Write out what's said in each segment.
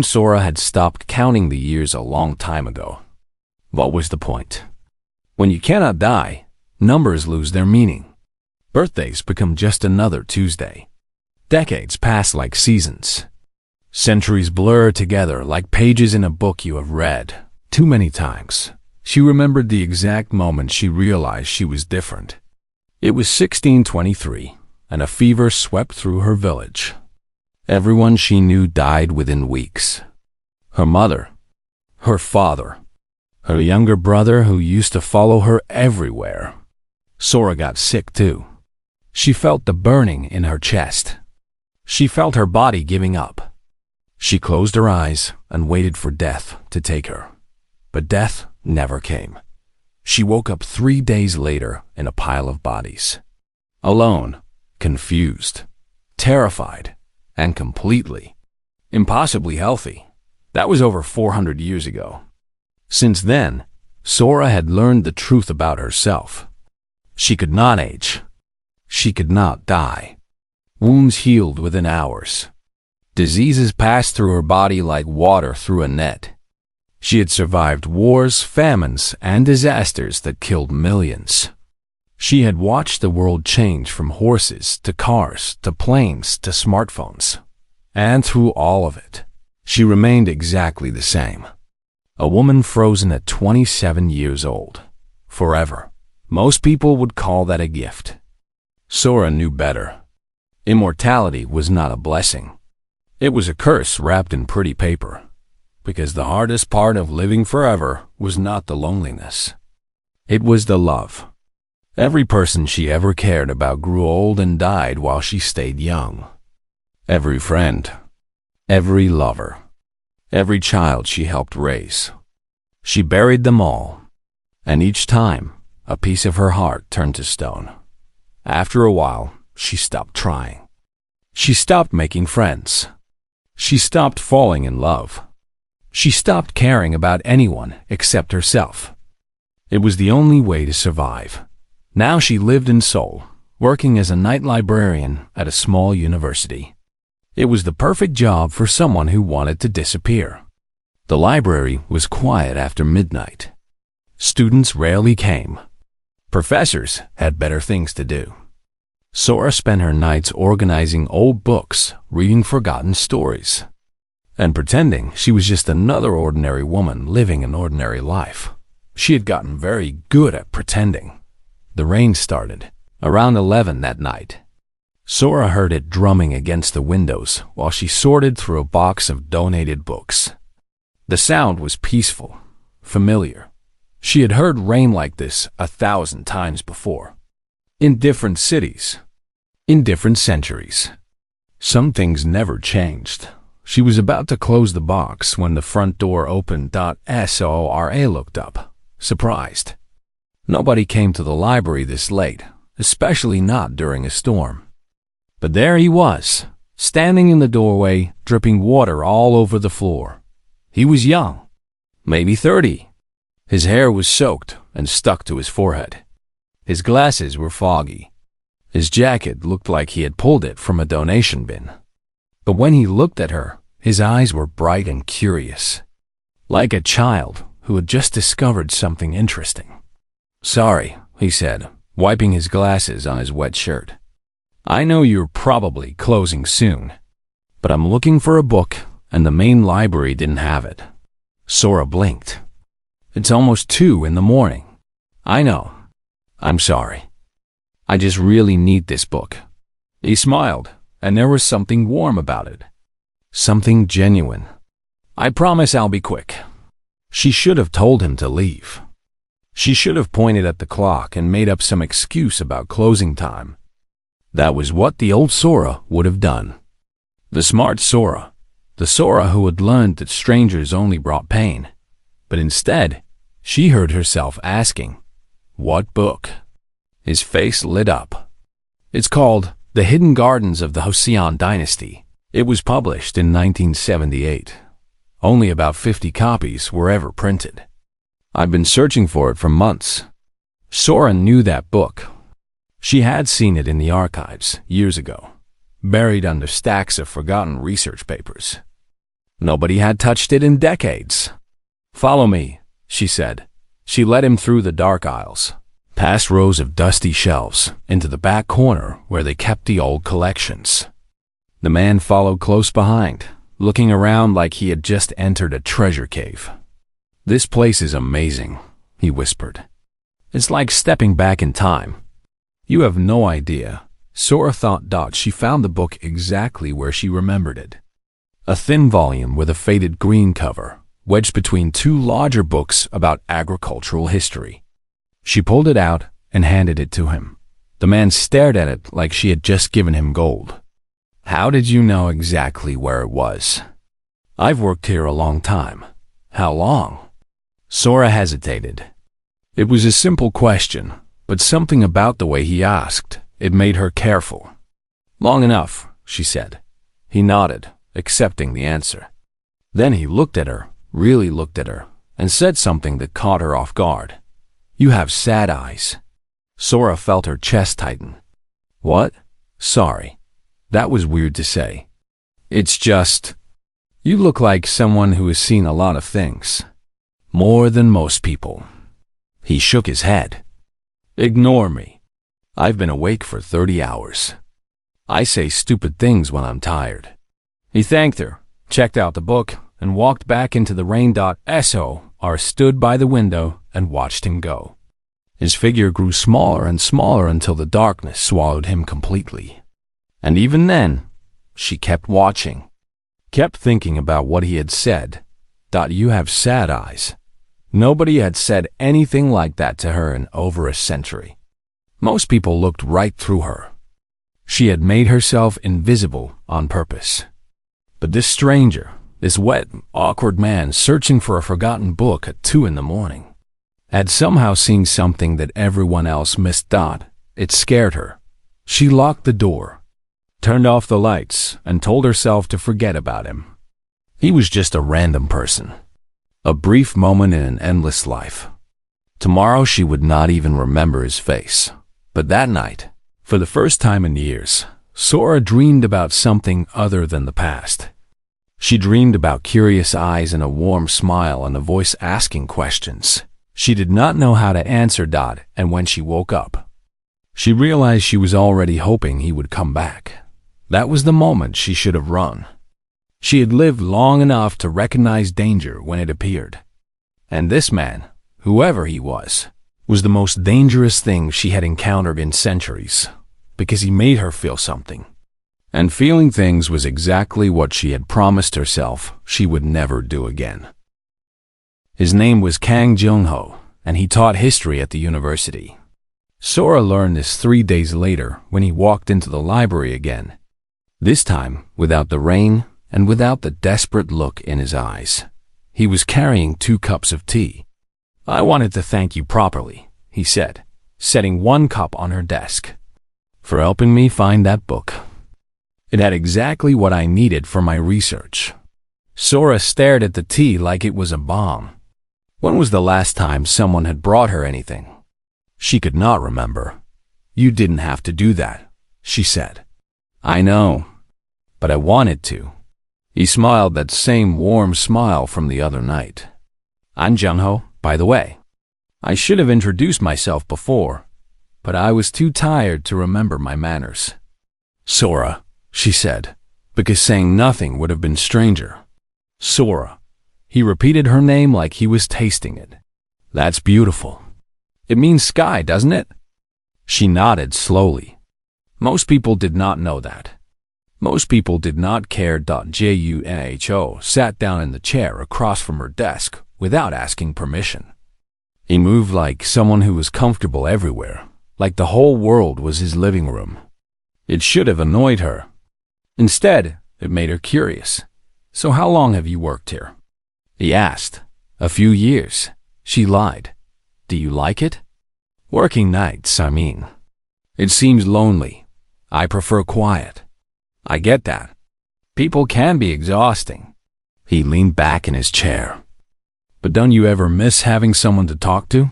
Sora had stopped counting the years a long time ago. What was the point? When you cannot die, numbers lose their meaning. Birthdays become just another Tuesday. Decades pass like seasons. Centuries blur together like pages in a book you have read too many times. She remembered the exact moment she realized she was different. It was 1623, and a fever swept through her village. Everyone she knew died within weeks. Her mother, her father, her younger brother who used to follow her everywhere. Sora got sick too. She felt the burning in her chest. She felt her body giving up. She closed her eyes and waited for death to take her. But death never came. She woke up 3 days later in a pile of bodies. Alone, confused, terrified, and completely, impossibly healthy. That was over 400 years ago. Since then, Sora had learned the truth about herself. She could not age. She could not die. Wounds healed within hours. Diseases passed through her body like water through a net. She had survived wars, famines, and disasters that killed millions. She had watched the world change from horses to cars to planes to smartphones. And through all of it, she remained exactly the same. A woman frozen at 27 years old. Forever. Most people would call that a gift. Sora knew better. Immortality was not a blessing. It was a curse wrapped in pretty paper. Because the hardest part of living forever was not the loneliness. It was the love. Every person she ever cared about grew old and died while she stayed young. Every friend, every lover, every child she helped raise. She buried them all, and each time, a piece of her heart turned to stone. After a while, she stopped trying. She stopped making friends. She stopped falling in love. She stopped caring about anyone except herself. It was the only way to survive. Now she lived in Seoul, working as a night librarian at a small university. It was the perfect job for someone who wanted to disappear. The library was quiet after midnight. Students rarely came. Professors had better things to do. Sora spent her nights organizing old books, reading forgotten stories, and pretending she was just another ordinary woman living an ordinary life. She had gotten very good at pretending. The rain started around 11 that night. Sora heard it drumming against the windows while she sorted through a box of donated books. The sound was peaceful, familiar. She had heard rain like this 1,000 times before. In different cities, in different centuries. Some things never changed. She was about to close the box when the front door opened. Sora looked up, surprised. Nobody came to the library this late, especially not during a storm. But there he was, standing in the doorway, dripping water all over the floor. He was young, maybe 30. His hair was soaked and stuck to his forehead. His glasses were foggy. His jacket looked like he had pulled it from a donation bin. But when he looked at her, his eyes were bright and curious, like a child who had just discovered something interesting. "Sorry," he said, wiping his glasses on his wet shirt. "I know you're probably closing soon, but I'm looking for a book and the main library didn't have it." Sora blinked. "It's almost 2 in the morning." "I know. I'm sorry. I just really need this book." He smiled, and there was something warm about it. Something genuine. "I promise I'll be quick." She should have told him to leave. She should have pointed at the clock and made up some excuse about closing time. That was what the old Sora would have done. The smart Sora. The Sora who had learned that strangers only brought pain. But instead, she heard herself asking, "What book?" His face lit up. "It's called The Hidden Gardens of the Joseon Dynasty." It was published in 1978. Only about 50 copies were ever printed. "I've been searching for it for months." Sora knew that book. She had seen it in the archives years ago, buried under stacks of forgotten research papers. Nobody had touched it in decades. "Follow me," she said. She led him through the dark aisles, past rows of dusty shelves, into the back corner where they kept the old collections. The man followed close behind, looking around like he had just entered a treasure cave. "This place is amazing," he whispered. "It's like stepping back in time. You have no idea." Sora thought she found the book exactly where she remembered it. A thin volume with a faded green cover, wedged between two larger books about agricultural history. She pulled it out and handed it to him. The man stared at it like she had just given him gold. "How did you know exactly where it was?" "I've worked here a long time." "How long?" Sora hesitated. It was a simple question, but something about the way he asked, it made her careful. "Long enough," she said. He nodded, accepting the answer. Then he looked at her, really looked at her, and said something that caught her off guard. "You have sad eyes." Sora felt her chest tighten. "What?" "Sorry. That was weird to say. It's just, you look like someone who has seen a lot of things. More than most people." He shook his head. "Ignore me. I've been awake for 30 hours. I say stupid things when I'm tired." He thanked her, checked out the book, and walked back into the rain. Sora stood by the window and watched him go. His figure grew smaller and smaller until the darkness swallowed him completely. And even then, she kept watching, kept thinking about what he had said. "You have sad eyes." Nobody had said anything like that to her in over a century. Most people looked right through her. She had made herself invisible on purpose. But this stranger, this wet, awkward man searching for a forgotten book at 2 a.m, had somehow seen something that everyone else missed. It scared her. She locked the door, turned off the lights, and told herself to forget about him. He was just a random person. A brief moment in an endless life. Tomorrow she would not even remember his face. But that night, for the first time in years, Sora dreamed about something other than the past. She dreamed about curious eyes and a warm smile and a voice asking questions she did not know how to answer. And when she woke up, she realized she was already hoping he would come back. That was the moment she should have run. She had lived long enough to recognize danger when it appeared. And this man, whoever he was the most dangerous thing she had encountered in centuries, because he made her feel something. And feeling things was exactly what she had promised herself she would never do again. His name was Kang Jung-ho, and he taught history at the university. Sora learned this 3 days later when he walked into the library again. This time, without the rain and without the desperate look in his eyes. He was carrying 2 cups of tea. "I wanted to thank you properly," he said, setting 1 cup on her desk, "for helping me find that book. It had exactly what I needed for my research." Sora stared at the tea like it was a bomb. When was the last time someone had brought her anything? She could not remember. "You didn't have to do that," she said. "I know, but I wanted to." He smiled that same warm smile from the other night. "I'm Jung-ho, by the way. I should have introduced myself before, but I was too tired to remember my manners." "Sora," she said, because saying nothing would have been stranger. "Sora." He repeated her name like he was tasting it. "That's beautiful. It means sky, doesn't it?" She nodded slowly. Most people did not know that. Most people did not care. Junho sat down in the chair across from her desk without asking permission. He moved like someone who was comfortable everywhere, like the whole world was his living room. It should have annoyed her. Instead, it made her curious. "So how long have you worked here?" He asked. "A few years," she lied. "Do you like it?" "Working nights, I mean. It seems lonely. I prefer quiet." "I get that. People can be exhausting." He leaned back in his chair. "But don't you ever miss having someone to talk to?"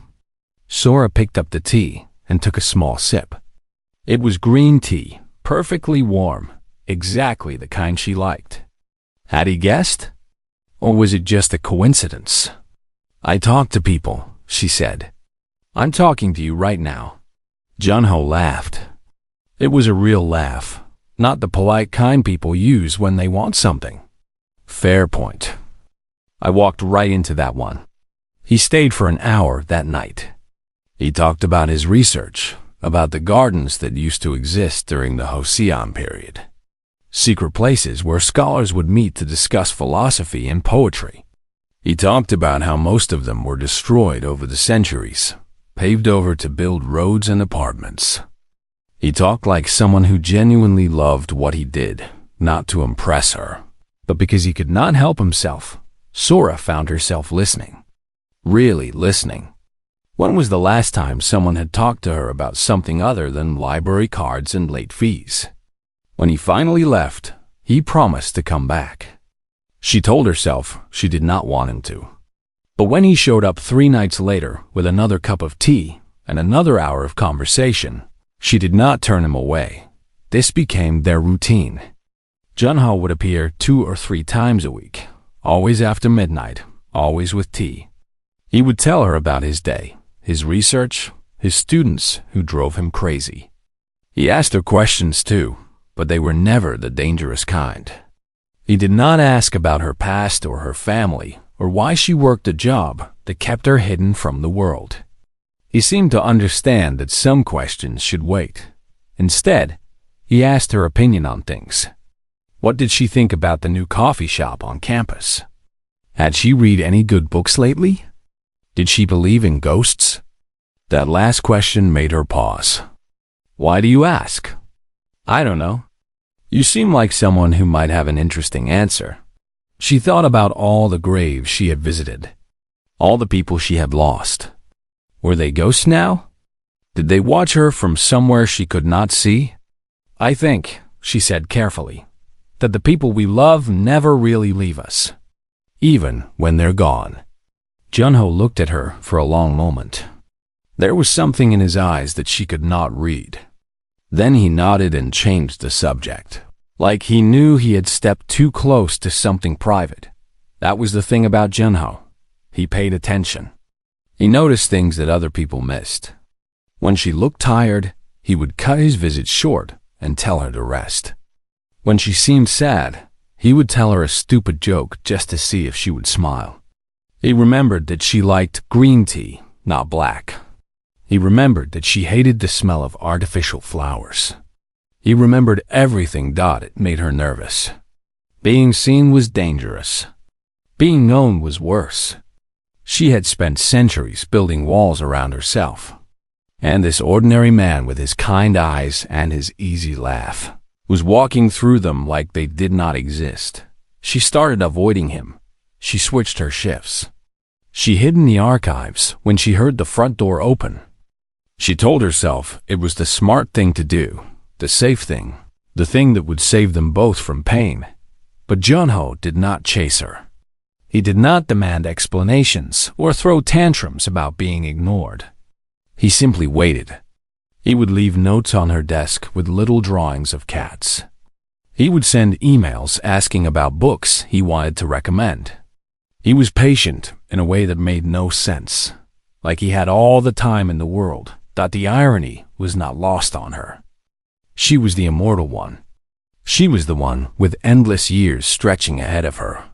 Sora picked up the tea and took a small sip. It was green tea, perfectly warm, exactly the kind she liked. Had he guessed? Or was it just a coincidence? I talk to people, she said. I'm talking to you right now. Junho laughed. It was a real laugh, not the polite kind people use when they want something. Fair point. I walked right into that one. He stayed for an hour that night. He talked about his research, about the gardens that used to exist during the Joseon period. Secret places where scholars would meet to discuss philosophy and poetry. He talked about how most of them were destroyed over the centuries, paved over to build roads and apartments. He talked like someone who genuinely loved what he did, not to impress her, but because he could not help himself. Sora found herself listening. Really listening. When was the last time someone had talked to her about something other than library cards and late fees? When he finally left, he promised to come back. She told herself she did not want him to. But when he showed up 3 nights later with another cup of tea and another hour of conversation, she did not turn him away. This became their routine. Junho would appear 2 or 3 times a week, always after midnight, always with tea. He would tell her about his day, his research, his students who drove him crazy. He asked her questions too, but they were never the dangerous kind. He did not ask about her past or her family or why she worked a job that kept her hidden from the world. He seemed to understand that some questions should wait. Instead, he asked her opinion on things. What did she think about the new coffee shop on campus? Had she read any good books lately? Did she believe in ghosts? That last question made her pause. Why do you ask? I don't know. You seem like someone who might have an interesting answer. She thought about all the graves she had visited, all the people she had lost. Were they ghosts now? Did they watch her from somewhere she could not see? I think, she said carefully, that the people we love never really leave us, even when they're gone. Junho looked at her for a long moment. There was something in his eyes that she could not read. Then he nodded and changed the subject, like he knew he had stepped too close to something private. That was the thing about Junho. He paid attention. He noticed things that other people missed. When she looked tired, he would cut his visit short and tell her to rest. When she seemed sad, he would tell her a stupid joke just to see if she would smile. He remembered that she liked green tea, not black. He remembered that she hated the smell of artificial flowers. He remembered everything that made her nervous. Being seen was dangerous. Being known was worse. She had spent centuries building walls around herself. And this ordinary man with his kind eyes and his easy laugh was walking through them like they did not exist. She started avoiding him. She switched her shifts. She hid in the archives when she heard the front door open. She told herself it was the smart thing to do, the safe thing, the thing that would save them both from pain. But Junho did not chase her. He did not demand explanations or throw tantrums about being ignored. He simply waited. He would leave notes on her desk with little drawings of cats. He would send emails asking about books he wanted to recommend. He was patient in a way that made no sense, like he had all the time in the world, that the irony was not lost on her. She was the immortal one. She was the one with endless years stretching ahead of her.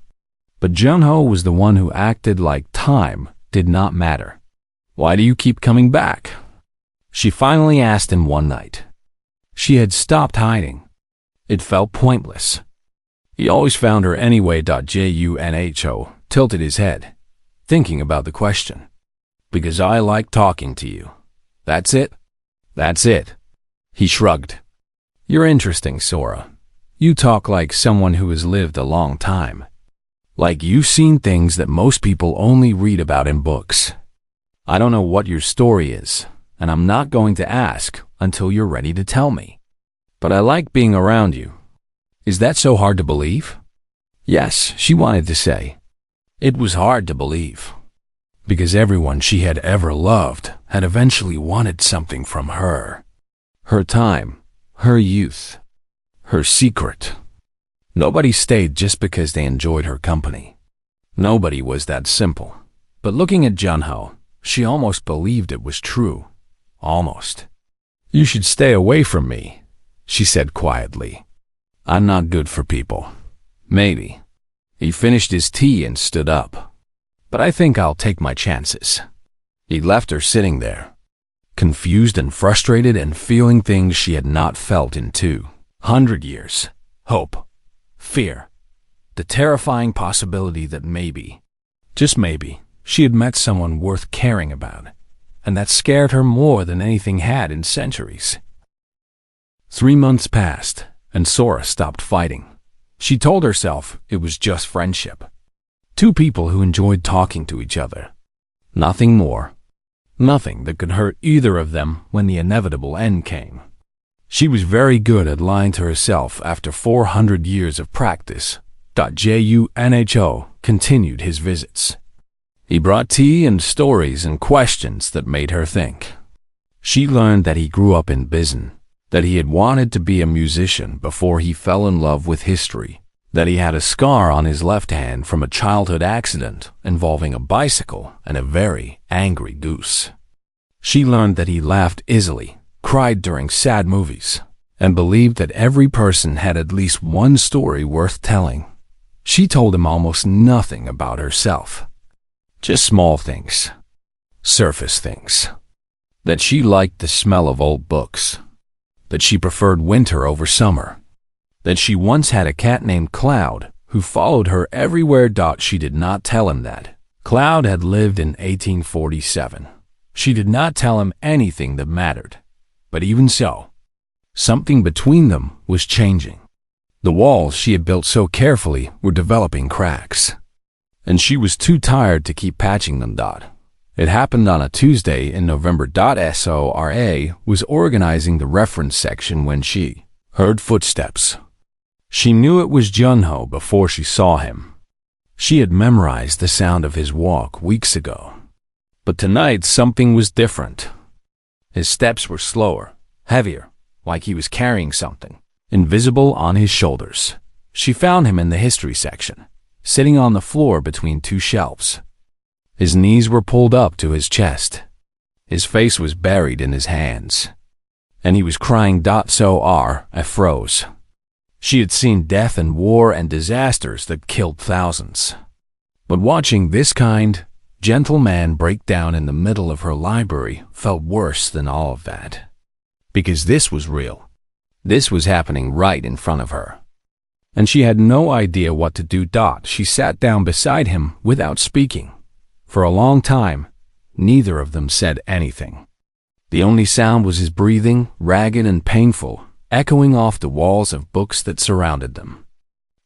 But Junho was the one who acted like time did not matter. Why do you keep coming back? She finally asked him one night. She had stopped hiding. It felt pointless. He always found her anyway. Junho tilted his head, thinking about the question. Because I like talking to you. That's it? That's it. He shrugged. You're interesting, Sora. You talk like someone who has lived a long time. Like you've seen things that most people only read about in books. I don't know what your story is, and I'm not going to ask until you're ready to tell me. But I like being around you. Is that so hard to believe? Yes, she wanted to say. It was hard to believe. Because everyone she had ever loved had eventually wanted something from her. Her time, her youth, her secret. Nobody stayed just because they enjoyed her company. Nobody was that simple. But looking at Junho, she almost believed it was true. Almost. "You should stay away from me," she said quietly. "I'm not good for people." "Maybe." He finished his tea and stood up. "But I think I'll take my chances." He left her sitting there, confused and frustrated and feeling things she had not felt in 200 years. Hope, fear, the terrifying possibility that maybe, just maybe, she had met someone worth caring about, and that scared her more than anything had in centuries. 3 months passed, and Sora stopped fighting. She told herself it was just friendship. Two people who enjoyed talking to each other. Nothing more. Nothing that could hurt either of them when the inevitable end came. She was very good at lying to herself after 400 years of practice. Junho continued his visits. He brought tea and stories and questions that made her think. She learned that he grew up in Bizen, that he had wanted to be a musician before he fell in love with history, that he had a scar on his left hand from a childhood accident involving a bicycle and a very angry goose. She learned that he laughed easily, cried during sad movies, and believed that every person had at least one story worth telling. She told him almost nothing about herself. Just small things. Surface things. That she liked the smell of old books. That she preferred winter over summer. That she once had a cat named Cloud who followed her everywhere. She did not tell him that. Cloud had lived in 1847. She did not tell him anything that mattered. But even so, something between them was changing. The walls she had built so carefully were developing cracks, and she was too tired to keep patching them. It happened on a Tuesday in November. Sora was organizing the reference section when she heard footsteps. She knew it was Junho before she saw him. She had memorized the sound of his walk weeks ago. But tonight something was different. His steps were slower, heavier, like he was carrying something invisible on his shoulders. She found him in the history section, sitting on the floor between two shelves. His knees were pulled up to his chest. His face was buried in his hands. And he was crying. I froze. She had seen death and war and disasters that killed thousands. But watching this kind, gentle man break down in the middle of her library felt worse than all of that. Because this was real. This was happening right in front of her. And she had no idea what to do. She sat down beside him without speaking. For a long time, neither of them said anything. The only sound was his breathing, ragged and painful, echoing off the walls of books that surrounded them.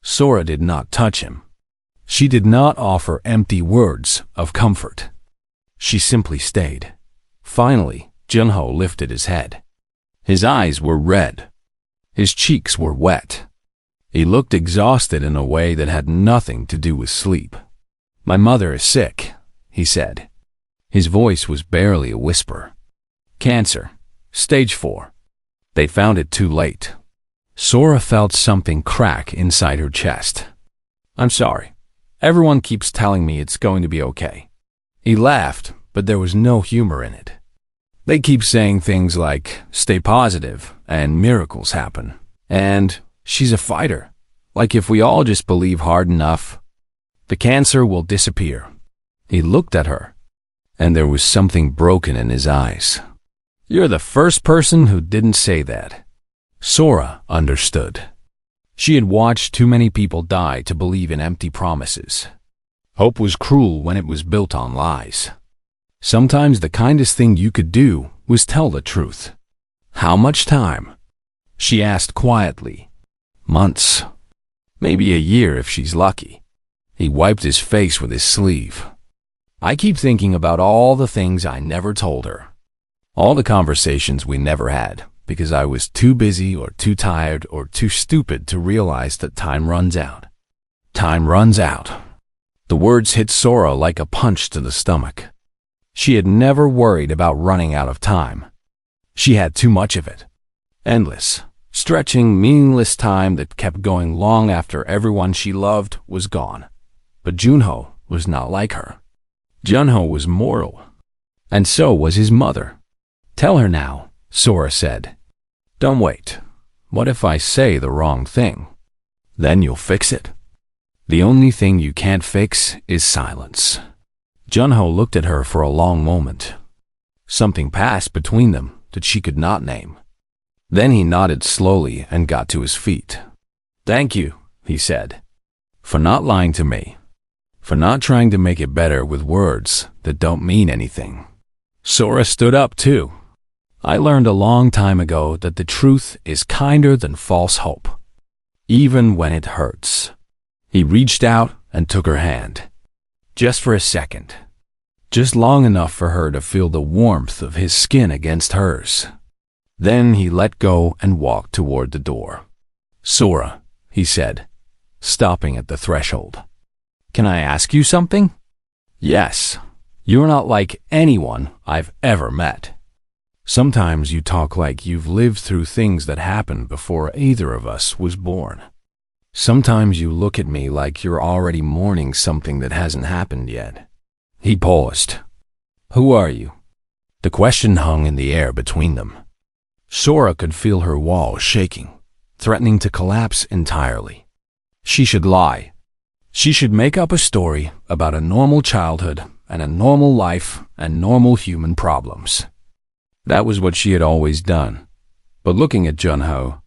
Sora did not touch him. She did not offer empty words of comfort. She simply stayed. Finally, Junho lifted his head. His eyes were red. His cheeks were wet. He looked exhausted in a way that had nothing to do with sleep. "My mother is sick," he said. His voice was barely a whisper. "Cancer. Stage 4. They found it too late." Sora felt something crack inside her chest. "I'm sorry. Everyone keeps telling me it's going to be okay." He laughed, but there was no humor in it. "They keep saying things like, stay positive, and miracles happen. And she's a fighter. Like if we all just believe hard enough, the cancer will disappear." He looked at her, and there was something broken in his eyes. "You're the first person who didn't say that." Sora understood. She had watched too many people die to believe in empty promises. Hope was cruel when it was built on lies. Sometimes the kindest thing you could do was tell the truth. "How much time?" she asked quietly. "Months. Maybe a year if she's lucky." He wiped his face with his sleeve. "I keep thinking about all the things I never told her. All the conversations we never had, because I was too busy or too tired or too stupid to realize that time runs out. Time runs out." The words hit Sora like a punch to the stomach. She had never worried about running out of time. She had too much of it. Endless, stretching, meaningless time that kept going long after everyone she loved was gone. But Junho was not like her. Junho was mortal, and so was his mother. "Tell her now," Sora said. "Don't wait. What if I say the wrong thing? Then you'll fix it. The only thing you can't fix is silence." Junho looked at her for a long moment. Something passed between them that she could not name. Then he nodded slowly and got to his feet. "Thank you," he said, "for not lying to me, for not trying to make it better with words that don't mean anything." Sora stood up too. "I learned a long time ago that the truth is kinder than false hope, even when it hurts." He reached out and took her hand. Just for a second. Just long enough for her to feel the warmth of his skin against hers. Then he let go and walked toward the door. "Sora," he said, stopping at the threshold. "Can I ask you something?" "Yes. You're not like anyone I've ever met. Sometimes you talk like you've lived through things that happened before either of us was born. Sometimes you look at me like you're already mourning something that hasn't happened yet." He paused. "Who are you?" The question hung in the air between them. Sora could feel her walls shaking, threatening to collapse entirely. She should lie. She should make up a story about a normal childhood and a normal life and normal human problems. That was what she had always done. But looking at Junho,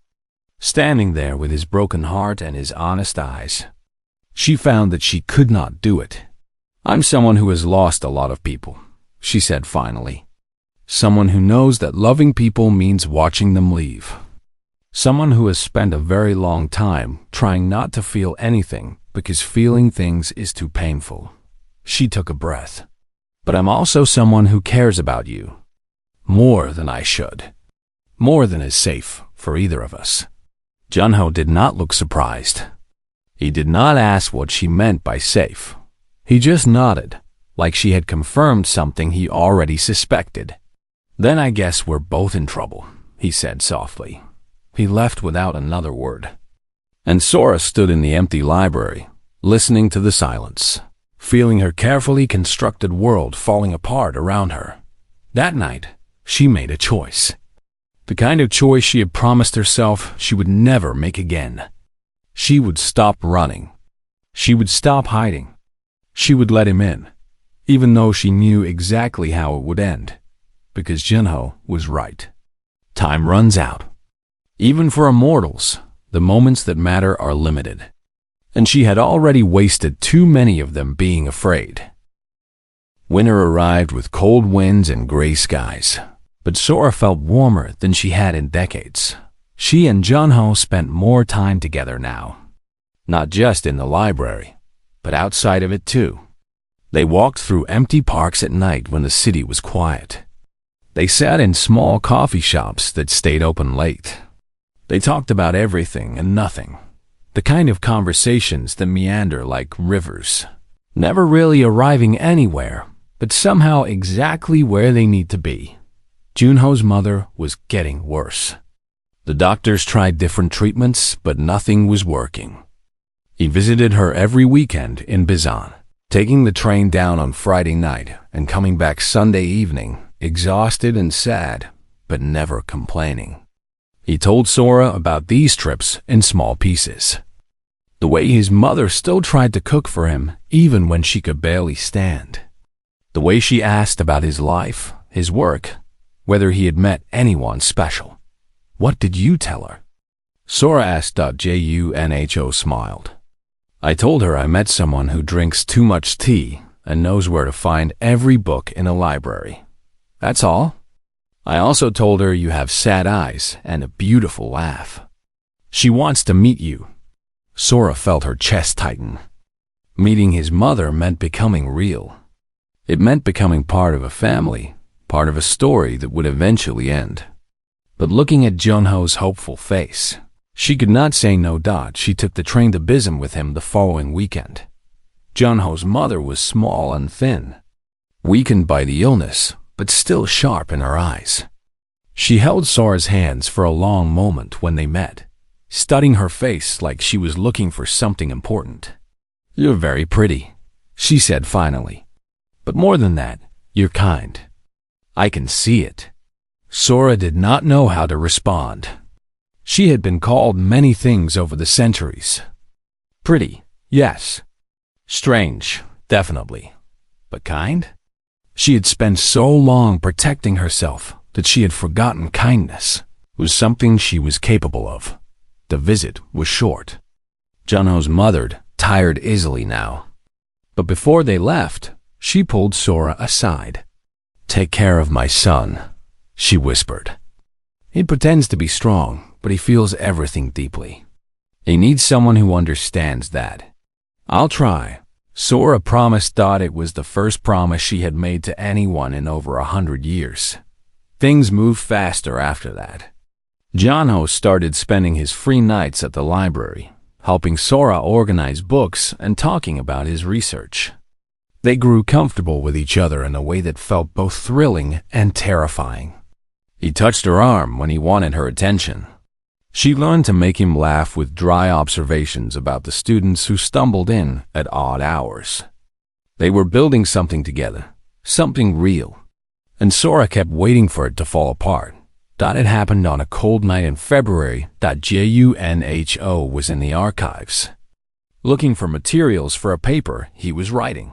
standing there with his broken heart and his honest eyes, she found that she could not do it. "I'm someone who has lost a lot of people," she said finally. "Someone who knows that loving people means watching them leave. Someone who has spent a very long time trying not to feel anything because feeling things is too painful." She took a breath. "But I'm also someone who cares about you. More than I should. More than is safe for either of us." Junho did not look surprised. He did not ask what she meant by safe. He just nodded, like she had confirmed something he already suspected. "Then I guess we're both in trouble," he said softly. He left without another word. And Sora stood in the empty library, listening to the silence, feeling her carefully constructed world falling apart around her. That night, she made a choice. The kind of choice she had promised herself she would never make again. She would stop running. She would stop hiding. She would let him in, even though she knew exactly how it would end, because Junho was right. Time runs out. Even for immortals, the moments that matter are limited, and she had already wasted too many of them being afraid. Winter arrived with cold winds and gray skies, but Sora felt warmer than she had in decades. She and Junho spent more time together now, not just in the library, but outside of it too. They walked through empty parks at night when the city was quiet. They sat in small coffee shops that stayed open late. They talked about everything and nothing, the kind of conversations that meander like rivers, never really arriving anywhere, but somehow exactly where they need to be. Junho's mother was getting worse. The doctors tried different treatments, but nothing was working. He visited her every weekend in Bizan, taking the train down on Friday night and coming back Sunday evening, exhausted and sad, but never complaining. He told Sora about these trips in small pieces. The way his mother still tried to cook for him even when she could barely stand. The way she asked about his life, his work, whether he had met anyone special. "What did you tell her?" Sora asked. Junho smiled. "I told her I met someone who drinks too much tea and knows where to find every book in a library. That's all. I also told her you have sad eyes and a beautiful laugh. She wants to meet you." Sora felt her chest tighten. Meeting his mother meant becoming real. It meant becoming part of a family, part of a story that would eventually end. But looking at Junho's hopeful face, she could not say no. She took the train to Bizan with him the following weekend. Junho's mother was small and thin, weakened by the illness, but still sharp in her eyes. She held Sora's hands for a long moment when they met, studying her face like she was looking for something important. "You're very pretty," she said finally. But more than that, you're kind. I can see it. Sora did not know how to respond. She had been called many things over the centuries. Pretty, yes. Strange, definitely. But kind? She had spent so long protecting herself that she had forgotten kindness was something she was capable of. The visit was short. Junho's mothered, tired easily now. But before they left, she pulled Sora aside. "Take care of my son," she whispered. "He pretends to be strong, but he feels everything deeply. He needs someone who understands that." "I'll try," Sora promised. It was the first promise she had made to anyone in over 100 years. Things moved faster after that. Junho started spending his free nights at the library, helping Sora organize books and talking about his research. They grew comfortable with each other in a way that felt both thrilling and terrifying. He touched her arm when he wanted her attention. She learned to make him laugh with dry observations about the students who stumbled in at odd hours. They were building something together, something real, and Sora kept waiting for it to fall apart. It happened on a cold night in February. Junho was in the archives, looking for materials for a paper he was writing.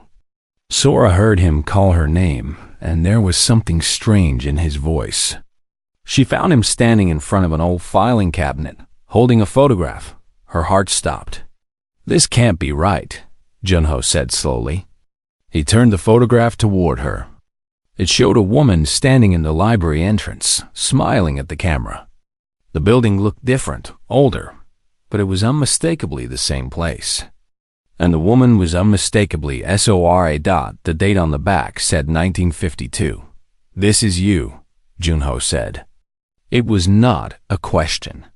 Sora heard him call her name, and there was something strange in his voice. She found him standing in front of an old filing cabinet, holding a photograph. Her heart stopped. "This can't be right," Junho said slowly. He turned the photograph toward her. It showed a woman standing in the library entrance, smiling at the camera. The building looked different, older, but it was unmistakably the same place. And the woman was unmistakably Sora. The date on the back said 1952. "This is you," Junho said. It was not a question.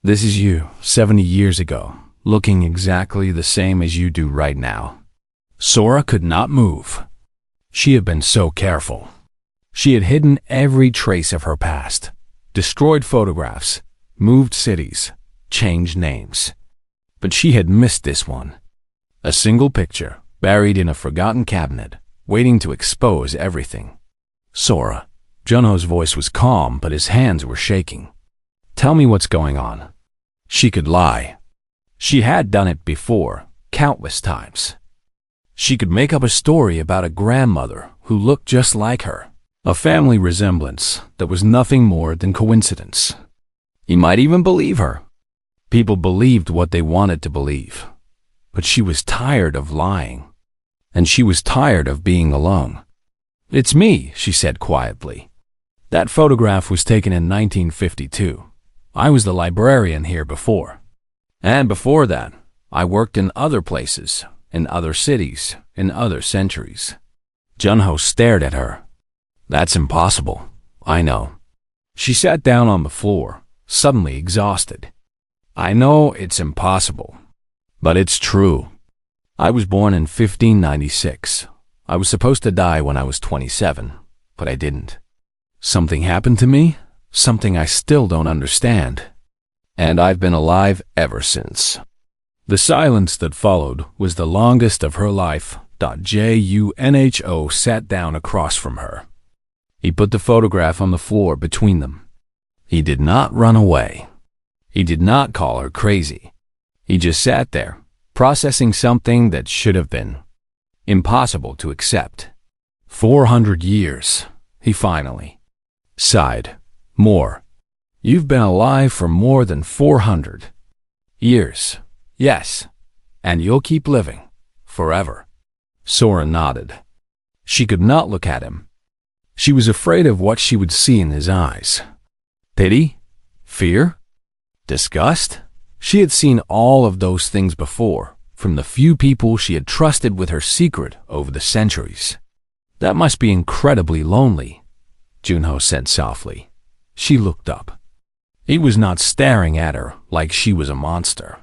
"This is you, 70 years ago, looking exactly the same as you do right now." Sora could not move. She had been so careful. She had hidden every trace of her past, destroyed photographs, moved cities, changed names. But she had missed this one. A single picture, buried in a forgotten cabinet, waiting to expose everything. "Sora." Junho's voice was calm, but his hands were shaking. "Tell me what's going on." She could lie. She had done it before, countless times. She could make up a story about a grandmother who looked just like her, a family resemblance that was nothing more than coincidence. He might even believe her. People believed what they wanted to believe. But she was tired of lying, and she was tired of being alone. "It's me," she said quietly. "That photograph was taken in 1952. I was the librarian here before. And before that, I worked in other places, in other cities, in other centuries." Junho stared at her. "That's impossible. I know." She sat down on the floor, suddenly exhausted. "I know it's impossible, but it's true. I was born in 1596. I was supposed to die when I was 27, but I didn't. Something happened to me, something I still don't understand. And I've been alive ever since." The silence that followed was the longest of her life. Junho sat down across from her. He put the photograph on the floor between them. He did not run away. He did not call her crazy. He just sat there, processing something that should have been impossible to accept. 400 years, he finally sighed. "More. You've been alive for more than 400 years. Yes, and you'll keep living, forever." Sora nodded. She could not look at him. She was afraid of what she would see in his eyes. Pity? Fear? Disgust? She had seen all of those things before, from the few people she had trusted with her secret over the centuries. "That must be incredibly lonely," Junho said softly. She looked up. He was not staring at her like she was a monster.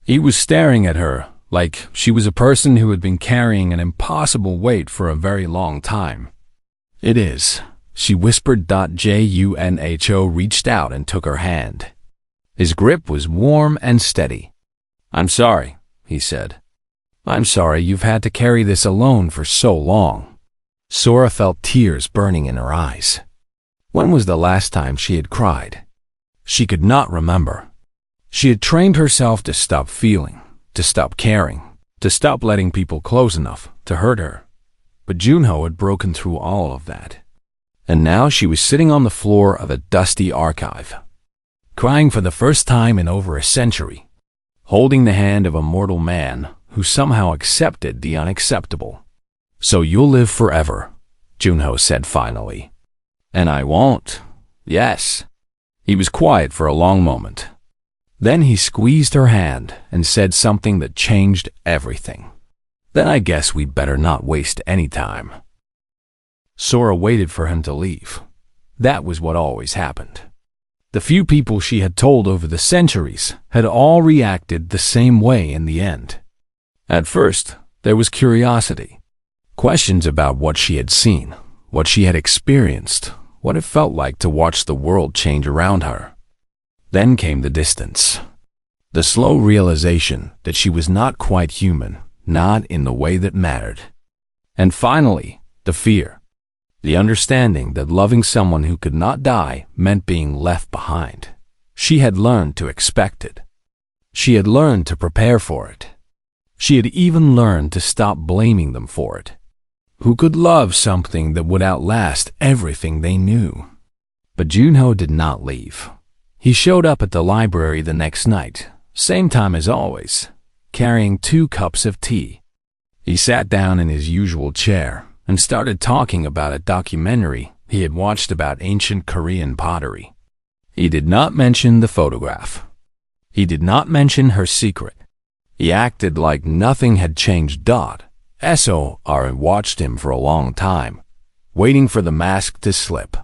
He was staring at her like she was a person who had been carrying an impossible weight for a very long time. "It is," she whispered. Junho reached out and took her hand. His grip was warm and steady. "I'm sorry," he said. I'm sorry you've had to carry this alone for so long. Sora felt tears burning in her eyes. When was the last time she had cried? She could not remember. She had trained herself to stop feeling, to stop caring, to stop letting people close enough to hurt her. But Junho had broken through all of that. And now she was sitting on the floor of a dusty archive, crying for the first time in over a century, holding the hand of a mortal man who somehow accepted the unacceptable. So you'll live forever, Junho said finally. And I won't. Yes. He was quiet for a long moment. Then he squeezed her hand and said something that changed everything. Then I guess we'd better not waste any time. Sora waited for him to leave. That was what always happened. The few people she had told over the centuries had all reacted the same way in the end. At first, there was curiosity. Questions about what she had seen, what she had experienced, what it felt like to watch the world change around her. Then came the distance. The slow realization that she was not quite human, not in the way that mattered. And finally, the fear. The understanding that loving someone who could not die meant being left behind. She had learned to expect it. She had learned to prepare for it. She had even learned to stop blaming them for it. Who could love something that would outlast everything they knew? But Junho did not leave. He showed up at the library the next night, same time as always, carrying 2 cups of tea. He sat down in his usual chair and started talking about a documentary he had watched about ancient Korean pottery. He did not mention the photograph. He did not mention her secret. He acted like nothing had changed. SOR watched him for a long time, waiting for the mask to slip.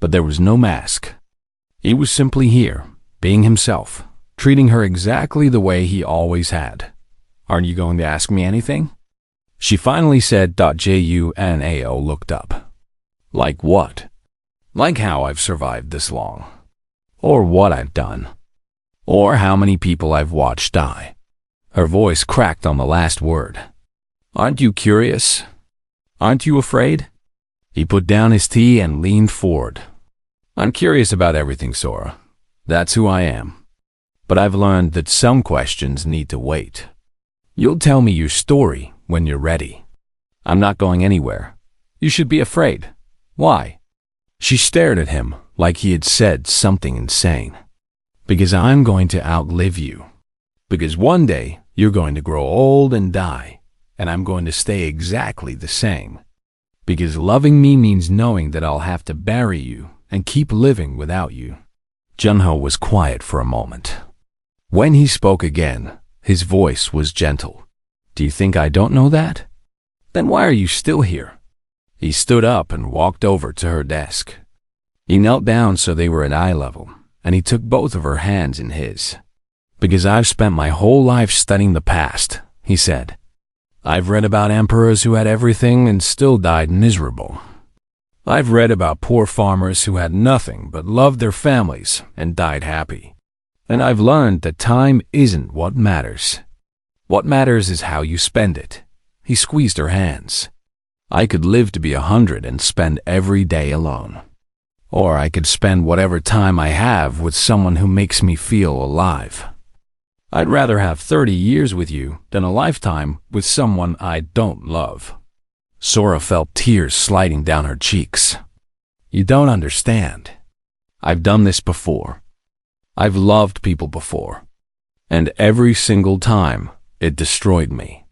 But there was no mask. He was simply here, being himself, treating her exactly the way he always had. Aren't you going to ask me anything? She finally said. Junho looked up. Like what? Like how I've survived this long. Or what I've done. Or how many people I've watched die. Her voice cracked on the last word. Aren't you curious? Aren't you afraid? He put down his tea and leaned forward. I'm curious about everything, Sora. That's who I am. But I've learned that some questions need to wait. You'll tell me your story when you're ready. I'm not going anywhere. You should be afraid. Why? She stared at him like he had said something insane. Because I'm going to outlive you. Because one day you're going to grow old and die, and I'm going to stay exactly the same. Because loving me means knowing that I'll have to bury you and keep living without you. Junho was quiet for a moment. When he spoke again, his voice was gentle. Do you think I don't know that? Then why are you still here? He stood up and walked over to her desk. He knelt down so they were at eye level, and he took both of her hands in his. Because I've spent my whole life studying the past, he said. I've read about emperors who had everything and still died miserable. I've read about poor farmers who had nothing but loved their families and died happy. And I've learned that time isn't what matters. What matters is how you spend it. He squeezed her hands. I could live to be 100 and spend every day alone. Or I could spend whatever time I have with someone who makes me feel alive. I'd rather have 30 years with you than a lifetime with someone I don't love. Sora felt tears sliding down her cheeks. You don't understand. I've done this before. I've loved people before. And every single time, it destroyed me.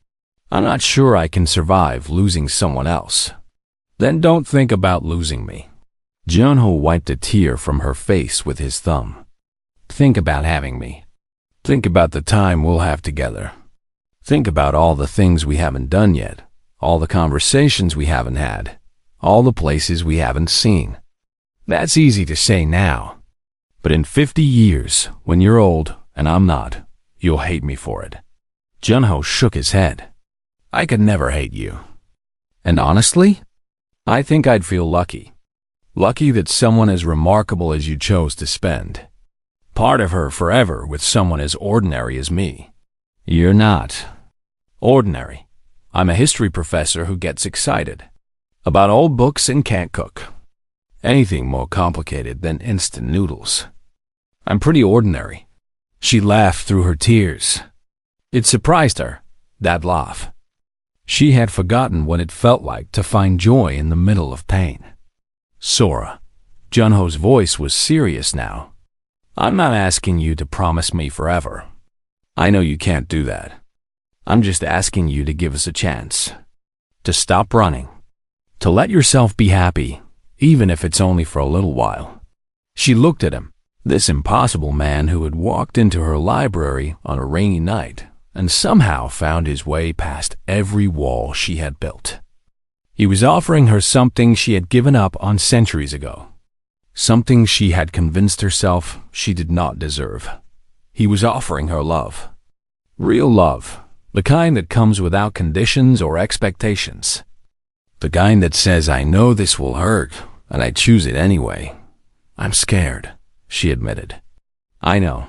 I'm not sure I can survive losing someone else. Then don't think about losing me. Junho wiped a tear from her face with his thumb. Think about having me. Think about the time we'll have together. Think about all the things we haven't done yet, all the conversations we haven't had, all the places we haven't seen. That's easy to say now. But in 50 years, when you're old and I'm not, you'll hate me for it. Junho shook his head. I could never hate you. And honestly, I think I'd feel lucky. Lucky that someone as remarkable as you chose to spend part of her forever with someone as ordinary as me. You're not. Ordinary. I'm a history professor who gets excited about old books and can't cook anything more complicated than instant noodles. I'm pretty ordinary. She laughed through her tears. It surprised her, that laugh. She had forgotten what it felt like to find joy in the middle of pain. Sora. Junho's voice was serious now. I'm not asking you to promise me forever. I know you can't do that. I'm just asking you to give us a chance. To stop running. To let yourself be happy, even if it's only for a little while. She looked at him, this impossible man who had walked into her library on a rainy night and somehow found his way past every wall she had built. He was offering her something she had given up on centuries ago. Something she had convinced herself she did not deserve. He was offering her love. Real love. The kind that comes without conditions or expectations. The kind that says, I know this will hurt, and I choose it anyway. I'm scared, she admitted. I know.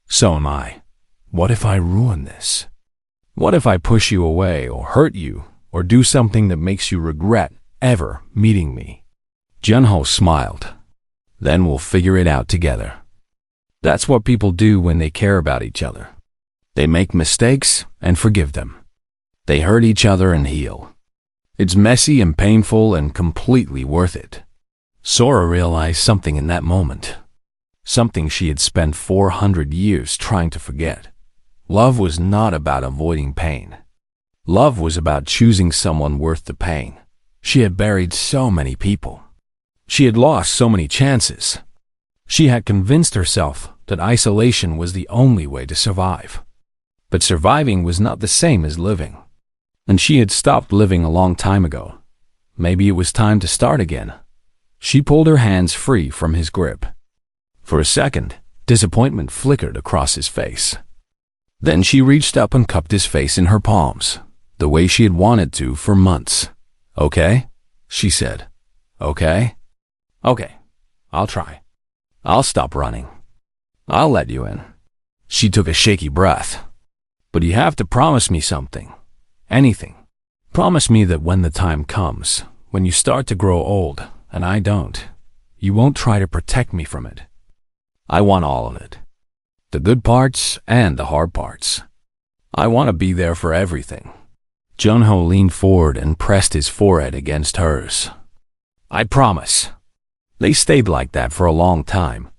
So am I. What if I ruin this? What if I push you away or hurt you or do something that makes you regret ever meeting me? Junho smiled. Then we'll figure it out together. That's what people do when they care about each other. They make mistakes and forgive them. They hurt each other and heal. It's messy and painful and completely worth it. Sora realized something in that moment. Something she had spent 400 years trying to forget. Love was not about avoiding pain. Love was about choosing someone worth the pain. She had buried so many people. She had lost so many chances. She had convinced herself that isolation was the only way to survive. But surviving was not the same as living. And she had stopped living a long time ago. Maybe it was time to start again. She pulled her hands free from his grip. For a second, disappointment flickered across his face. Then she reached up and cupped his face in her palms, the way she had wanted to for months. Okay, she said. Okay? Okay, I'll try. I'll stop running. I'll let you in. She took a shaky breath. But you have to promise me something. Anything. Promise me that when the time comes, when you start to grow old, and I don't, you won't try to protect me from it. I want all of it. The good parts and the hard parts. I want to be there for everything. Junho leaned forward and pressed his forehead against hers. I promise. They stayed like that for a long time.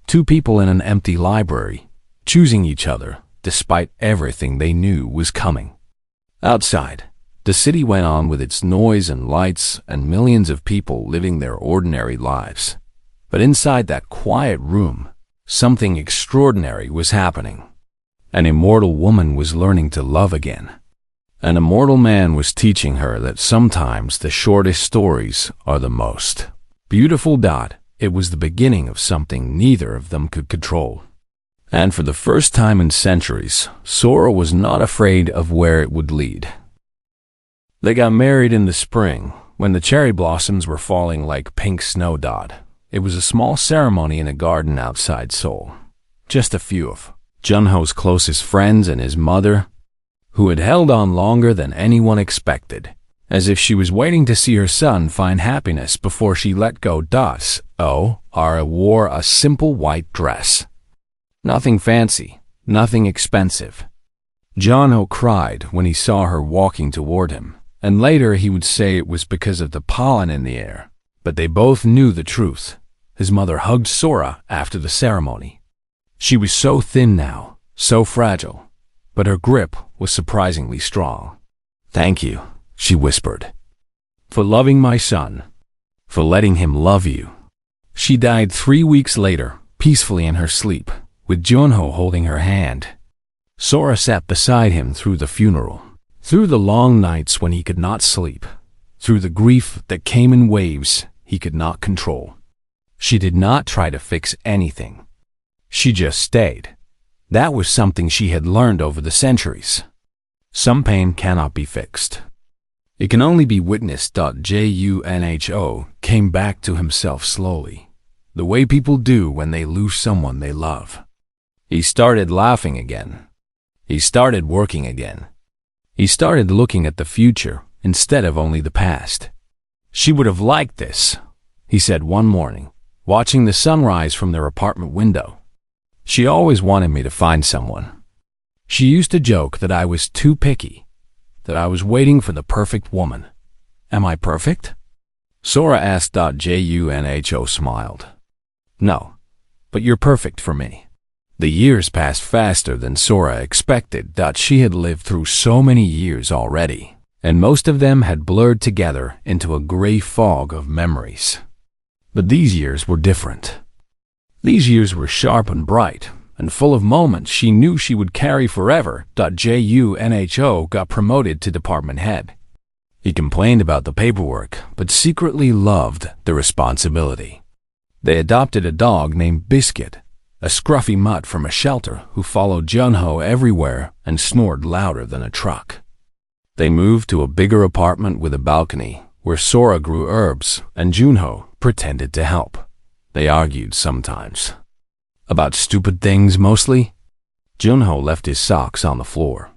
Two people in an empty library, choosing each other despite everything they knew was coming. Outside, the city went on with its noise and lights and millions of people living their ordinary lives. But inside that quiet room, something extraordinary was happening. An immortal woman was learning to love again. An immortal man was teaching her that sometimes the shortest stories are the most beautiful. It was the beginning of something neither of them could control. And for the first time in centuries, Sora was not afraid of where it would lead. They got married in the spring, when the cherry blossoms were falling like pink snow. It was a small ceremony in a garden outside Seoul. Just a few of Junho's closest friends and his mother, who had held on longer than anyone expected, as if she was waiting to see her son find happiness before she let go. Sora wore a simple white dress. Nothing fancy, nothing expensive. Junho cried when he saw her walking toward him, and later he would say it was because of the pollen in the air. But they both knew the truth. His mother hugged Sora after the ceremony. She was so thin now, so fragile, but her grip was surprisingly strong. Thank you, she whispered, for loving my son, for letting him love you. She died 3 weeks later, peacefully in her sleep, with Junho holding her hand. Sora sat beside him through the funeral, through the long nights when he could not sleep, through the grief that came in waves he could not control. She did not try to fix anything. She just stayed. That was something she had learned over the centuries. Some pain cannot be fixed. It can only be witnessed. Junho came back to himself slowly, the way people do when they lose someone they love. He started laughing again. He started working again. He started looking at the future instead of only the past. She would have liked this, he said one morning, watching the sunrise from their apartment window. She always wanted me to find someone. She used to joke that I was too picky, that I was waiting for the perfect woman. Am I perfect? Sora asked. Junho smiled. No, but you're perfect for me. The years passed faster than Sora expected. She had lived through so many years already, and most of them had blurred together into a gray fog of memories. But these years were different. These years were sharp and bright, and full of moments she knew she would carry forever. Junho got promoted to department head. He complained about the paperwork, but secretly loved the responsibility. They adopted a dog named Biscuit, a scruffy mutt from a shelter who followed Junho everywhere and snored louder than a truck. They moved to a bigger apartment with a balcony where Sora grew herbs and Junho pretended to help. They argued sometimes. About stupid things mostly. Junho left his socks on the floor.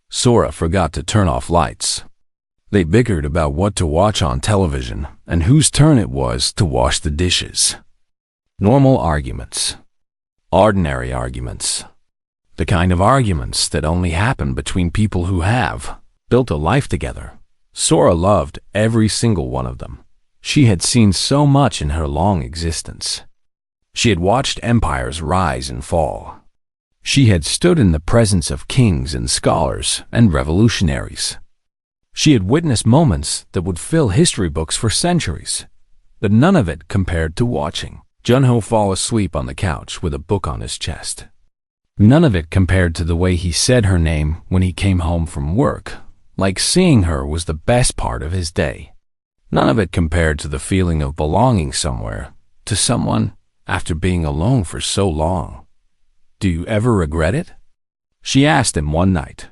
Sora forgot to turn off lights. They bickered about what to watch on television and whose turn it was to wash the dishes. Normal arguments. Ordinary arguments. The kind of arguments that only happen between people who have built a life together. Sora loved every single one of them. She had seen so much in her long existence. She had watched empires rise and fall. She had stood in the presence of kings and scholars and revolutionaries. She had witnessed moments that would fill history books for centuries, but none of it compared to watching Junho fall asleep on the couch with a book on his chest. None of it compared to the way he said her name when he came home from work, like seeing her was the best part of his day. None of it compared to the feeling of belonging somewhere, to someone, after being alone for so long. Do you ever regret it? She asked him one night.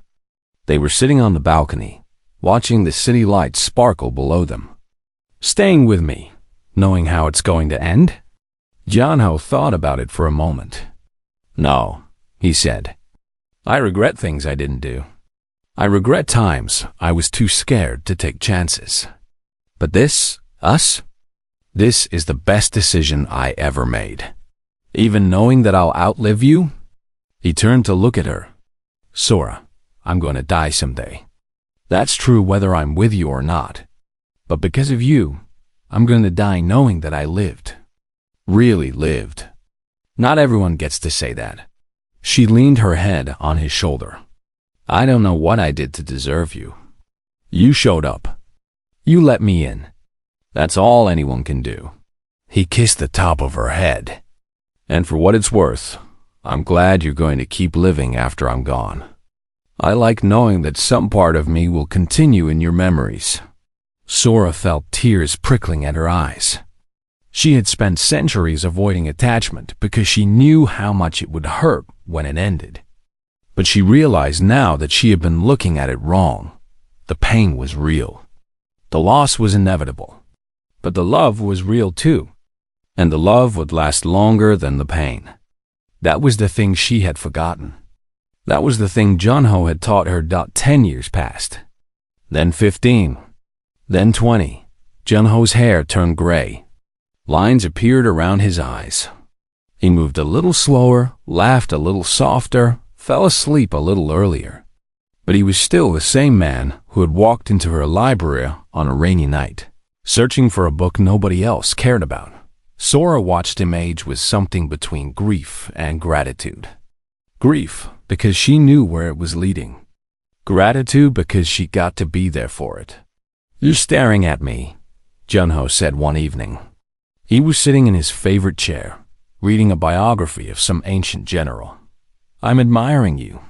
They were sitting on the balcony, watching the city lights sparkle below them. Staying with me, knowing how it's going to end? Junho thought about it for a moment. No, he said. I regret things I didn't do. I regret times I was too scared to take chances. But this is the best decision I ever made. Even knowing that I'll outlive you? He turned to look at her. Sora, I'm going to die someday. That's true whether I'm with you or not. But because of you, I'm going to die knowing that I lived. Really lived. Not everyone gets to say that. She leaned her head on his shoulder. I don't know what I did to deserve you. You showed up. You let me in. That's all anyone can do. He kissed the top of her head. And for what it's worth, I'm glad you're going to keep living after I'm gone. I like knowing that some part of me will continue in your memories. Sora felt tears prickling at her eyes. She had spent centuries avoiding attachment because she knew how much it would hurt when it ended. But she realized now that she had been looking at it wrong. The pain was real. The loss was inevitable. But the love was real too. And the love would last longer than the pain. That was the thing she had forgotten. That was the thing Junho had taught her. 10 years passed. Then 15. Then 20. Junho's hair turned gray. Lines appeared around his eyes. He moved a little slower, laughed a little softer, fell asleep a little earlier. But he was still the same man who had walked into her library on a rainy night, searching for a book nobody else cared about. Sora watched him age with something between grief and gratitude. Grief, because she knew where it was leading. Gratitude, because she got to be there for it. You're staring at me, Junho said one evening. He was sitting in his favorite chair, reading a biography of some ancient general. I'm admiring you.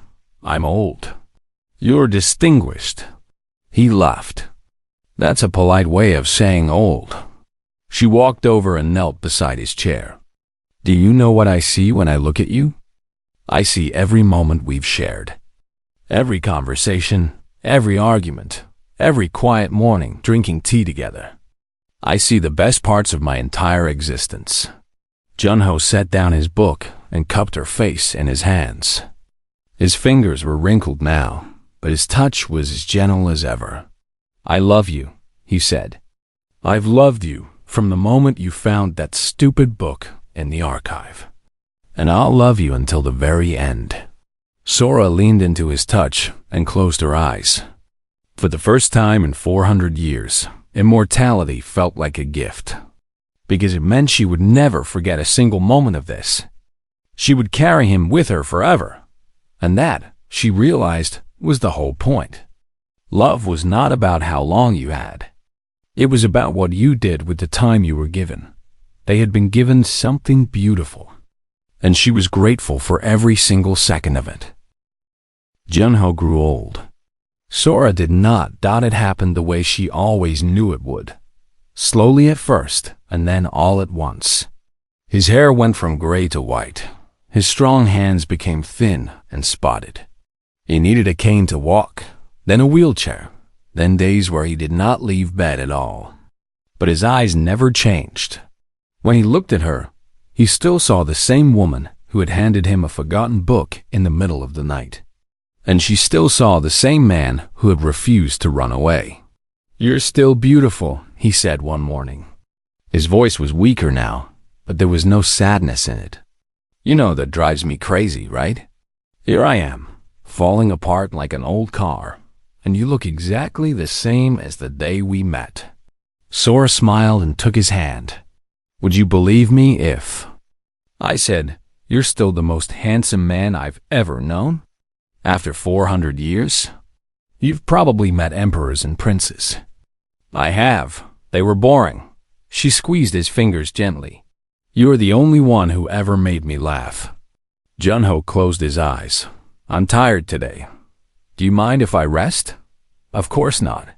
I'm old. You're distinguished. He laughed. That's a polite way of saying old. She walked over and knelt beside his chair. Do you know what I see when I look at you? I see every moment we've shared. Every conversation, every argument, every quiet morning drinking tea together. I see the best parts of my entire existence. Junho set down his book and cupped her face in his hands. His fingers were wrinkled now, but his touch was as gentle as ever. "I love you," he said. "I've loved you from the moment you found that stupid book in the archive. And I'll love you until the very end." Sora leaned into his touch and closed her eyes. For the first time in 400 years, immortality felt like a gift, because it meant she would never forget a single moment of this. She would carry him with her forever, and that, she realized, was the whole point. Love was not about how long you had. It was about what you did with the time you were given. They had been given something beautiful, and she was grateful for every single second of it. Junho grew old. Sora did not. It happened the way she always knew it would. Slowly at first, and then all at once. His hair went from gray to white. His strong hands became thin and spotted. He needed a cane to walk, then a wheelchair, then days where he did not leave bed at all. But his eyes never changed. When he looked at her, he still saw the same woman who had handed him a forgotten book in the middle of the night. And she still saw the same man who had refused to run away. "You're still beautiful," he said one morning. His voice was weaker now, but there was no sadness in it. "You know that drives me crazy, right? Here I am, falling apart like an old car, and you look exactly the same as the day we met." Sora smiled and took his hand. "Would you believe me if I said, you're still the most handsome man I've ever known? After 400 years? You've probably met emperors and princes." "I have. They were boring." She squeezed his fingers gently. "You're the only one who ever made me laugh." Junho closed his eyes. "I'm tired today. Do you mind if I rest?" "Of course not."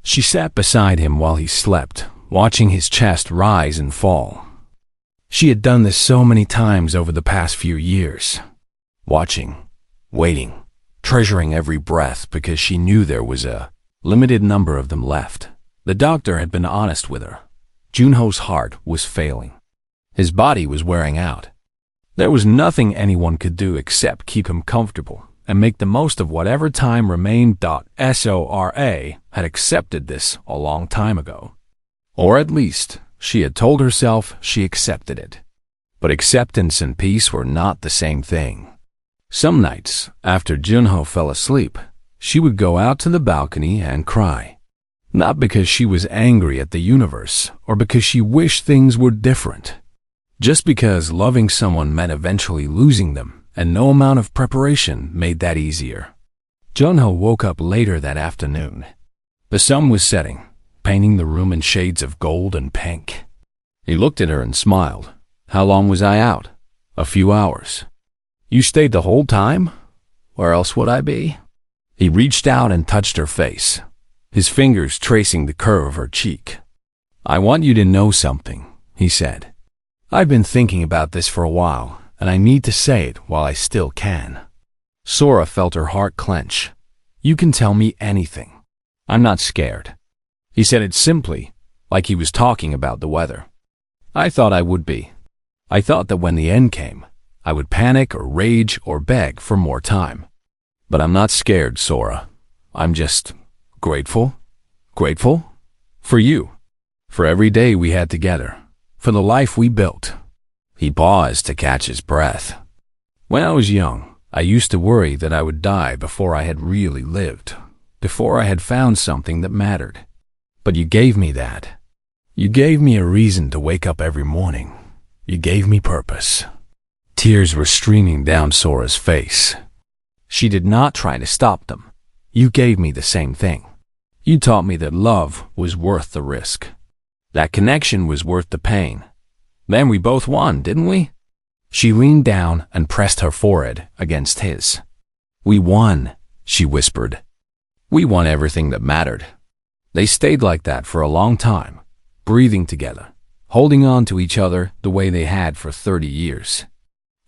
She sat beside him while he slept, watching his chest rise and fall. She had done this so many times over the past few years. Watching, waiting, treasuring every breath because she knew there was a limited number of them left. The doctor had been honest with her. Junho's heart was failing. His body was wearing out. There was nothing anyone could do except keep him comfortable and make the most of whatever time remained. Sora had accepted this a long time ago. Or at least, she had told herself she accepted it. But acceptance and peace were not the same thing. Some nights, after Junho fell asleep, she would go out to the balcony and cry. Not because she was angry at the universe or because she wished things were different. Just because loving someone meant eventually losing them, and no amount of preparation made that easier. Junho woke up later that afternoon. The sun was setting, painting the room in shades of gold and pink. He looked at her and smiled. "How long was I out?" "A few hours." "You stayed the whole time? Where else would I be?" He reached out and touched her face, his fingers tracing the curve of her cheek. "I want you to know something," he said. "I've been thinking about this for a while, and I need to say it while I still can." Sora felt her heart clench. "You can tell me anything. I'm not scared." He said it simply, like he was talking about the weather. "I thought I would be. I thought that when the end came, I would panic or rage or beg for more time. But I'm not scared, Sora. I'm just grateful. Grateful? For you. For every day we had together. For the life we built." He paused to catch his breath. "When I was young, I used to worry that I would die before I had really lived, before I had found something that mattered. But you gave me that. You gave me a reason to wake up every morning. You gave me purpose." Tears were streaming down Sora's face. She did not try to stop them. "You gave me the same thing. You taught me that love was worth the risk. That connection was worth the pain. Then we both won, didn't we?" She leaned down and pressed her forehead against his. "We won," she whispered. "We won everything that mattered." They stayed like that for a long time, breathing together, holding on to each other the way they had for 30 years.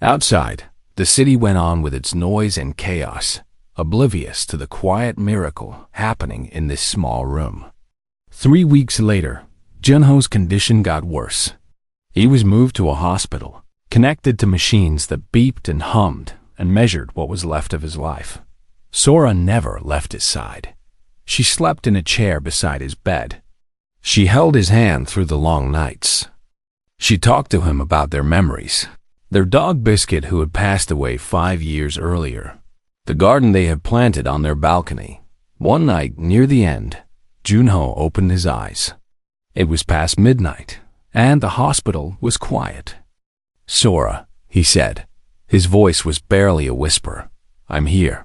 Outside, the city went on with its noise and chaos, oblivious to the quiet miracle happening in this small room. 3 weeks later, Junho's condition got worse. He was moved to a hospital, connected to machines that beeped and hummed and measured what was left of his life. Sora never left his side. She slept in a chair beside his bed. She held his hand through the long nights. She talked to him about their memories, their dog Biscuit who had passed away 5 years earlier, the garden they had planted on their balcony. One night, near the end, Junho opened his eyes. It was past midnight, and the hospital was quiet. "Sora," he said. His voice was barely a whisper. "I'm here.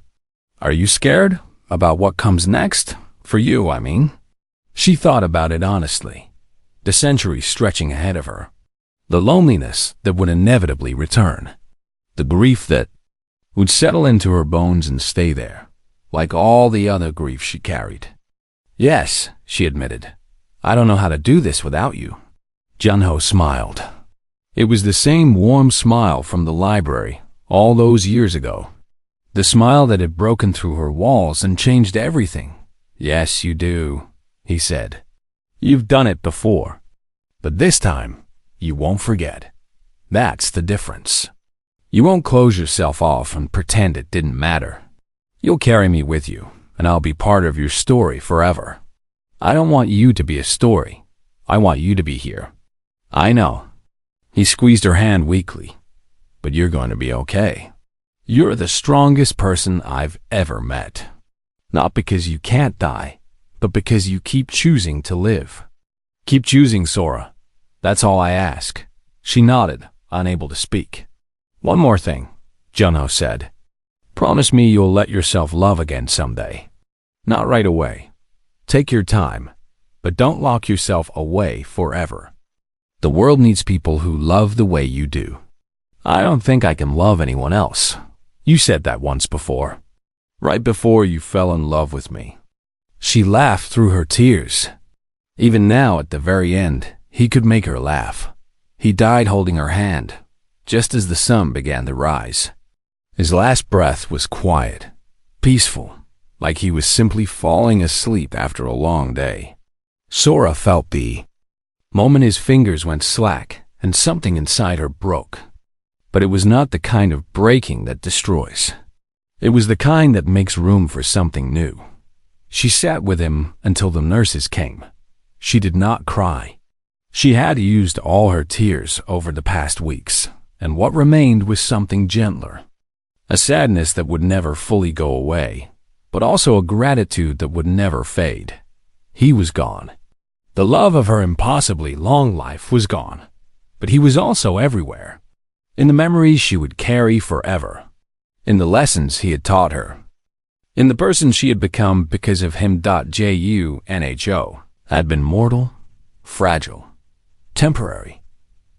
Are you scared about what comes next? For you, I mean." She thought about it honestly. The centuries stretching ahead of her. The loneliness that would inevitably return. The grief that would settle into her bones and stay there, like all the other grief she carried. "Yes," she admitted. "I don't know how to do this without you." Junho smiled. It was the same warm smile from the library all those years ago. The smile that had broken through her walls and changed everything. "Yes, you do," he said. "You've done it before. But this time, you won't forget. That's the difference. You won't close yourself off and pretend it didn't matter. You'll carry me with you, and I'll be part of your story forever. I don't want you to be a story. I want you to be here." "I know." He squeezed her hand weakly. "But you're going to be okay. You're the strongest person I've ever met. Not because you can't die, but because you keep choosing to live. Keep choosing, Sora. That's all I ask." She nodded, unable to speak. "One more thing," Junho said. "Promise me you'll let yourself love again someday. Not right away. Take your time, but don't lock yourself away forever. The world needs people who love the way you do. I don't think I can love anyone else. You said that once before. Right before you fell in love with me." She laughed through her tears. Even now, at the very end, he could make her laugh. He died holding her hand, just as the sun began to rise. His last breath was quiet, peaceful, like he was simply falling asleep after a long day. Sora felt the moment his fingers went slack and something inside her broke. But it was not the kind of breaking that destroys. It was the kind that makes room for something new. She sat with him until the nurses came. She did not cry. She had used all her tears over the past weeks, and what remained was something gentler. A sadness that would never fully go away, but also a gratitude that would never fade. He was gone. The love of her impossibly long life was gone, but he was also everywhere. In the memories she would carry forever. In the lessons he had taught her. In the person she had become because of him. Junho had been mortal, fragile, temporary,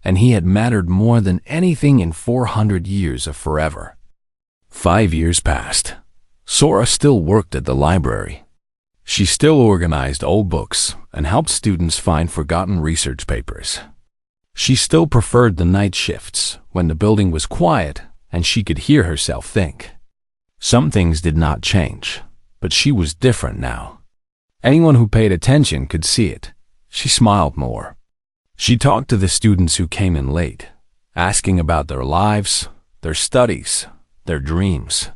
and he had mattered more than anything in 400 years of forever. 5 years passed. Sora still worked at the library. She still organized old books and helped students find forgotten research papers. She still preferred the night shifts when the building was quiet and she could hear herself think. Some things did not change, but she was different now. Anyone who paid attention could see it. She smiled more. She talked to the students who came in late, asking about their lives, their studies, their dreams.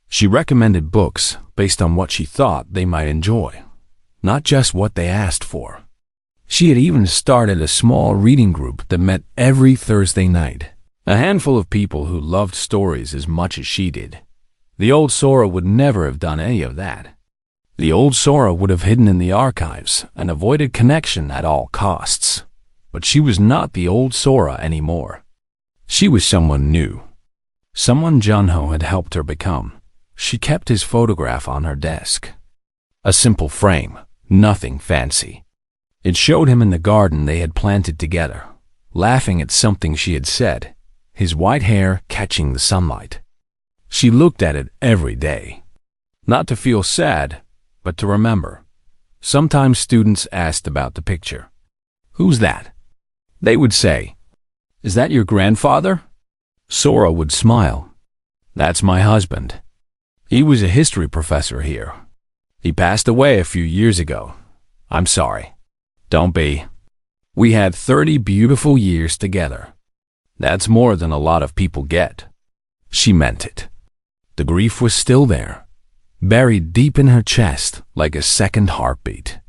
She recommended books based on what she thought they might enjoy, not just what they asked for. She had even started a small reading group that met every Thursday night. A handful of people who loved stories as much as she did. The old Sora would never have done any of that. The old Sora would have hidden in the archives and avoided connection at all costs. But she was not the old Sora anymore. She was someone new. Someone Junho had helped her become. She kept his photograph on her desk. A simple frame, nothing fancy. It showed him in the garden they had planted together, laughing at something she had said, his white hair catching the sunlight. She looked at it every day. Not to feel sad, but to remember. Sometimes students asked about the picture. "Who's that?" They would say, "Is that your grandfather?" Sora would smile. "That's my husband. He was a history professor here. He passed away a few years ago. I'm sorry." "Don't be. We had 30 beautiful years together. That's more than a lot of people get." She meant it. The grief was still there, buried deep in her chest like a second heartbeat.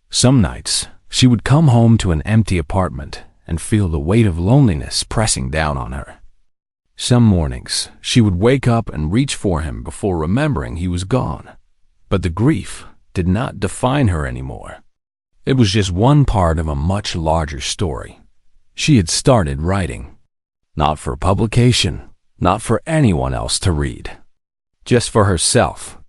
Some nights, she would come home to an empty apartment and feel the weight of loneliness pressing down on her. Some mornings, she would wake up and reach for him before remembering he was gone. But the grief did not define her anymore. It was just one part of a much larger story. She had started writing. Not for publication, not for anyone else to read. Just for herself.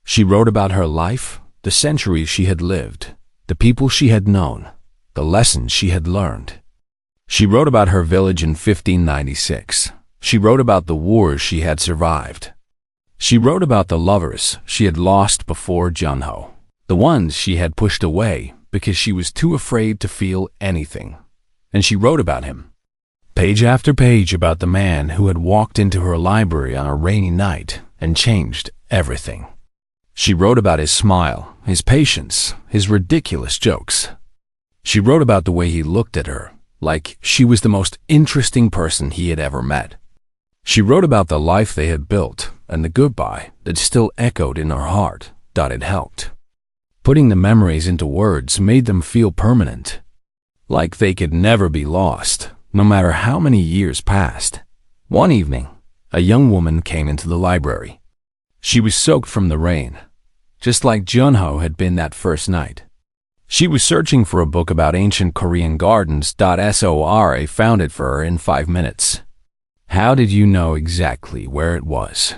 She wrote about her life, the centuries she had lived, the people she had known, the lessons she had learned. She wrote about her village in 1596. She wrote about the wars she had survived. She wrote about the lovers she had lost before Junho, the ones she had pushed away because she was too afraid to feel anything. And she wrote about him. Page after page about the man who had walked into her library on a rainy night and changed everything. She wrote about his smile, his patience, his ridiculous jokes. She wrote about the way he looked at her, like she was the most interesting person he had ever met. She wrote about the life they had built and the goodbye that still echoed in her heart that it helped. Putting the memories into words made them feel permanent, like they could never be lost, no matter how many years passed. One evening, a young woman came into the library. She was soaked from the rain, just like Junho had been that first night. She was searching for a book about ancient Korean gardens. Sora found it for her in 5 minutes. How did you know exactly where it was?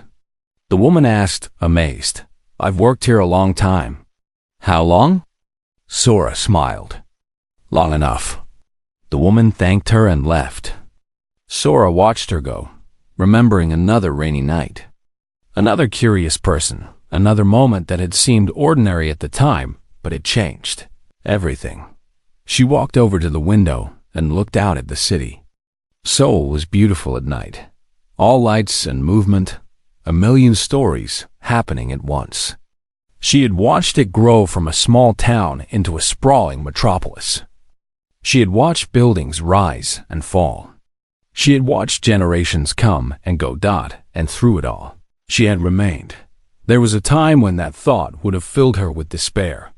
The woman asked, amazed. I've worked here a long time. How long? Sora smiled. Long enough. The woman thanked her and left. Sora watched her go, remembering another rainy night. Another curious person, another moment that had seemed ordinary at the time, but it changed everything. She walked over to the window and looked out at the city. Seoul was beautiful at night. All lights and movement, a million stories happening at once. She had watched it grow from a small town into a sprawling metropolis. She had watched buildings rise and fall. She had watched generations come and go. And through it all, she had remained. There was a time when that thought would have filled her with despair.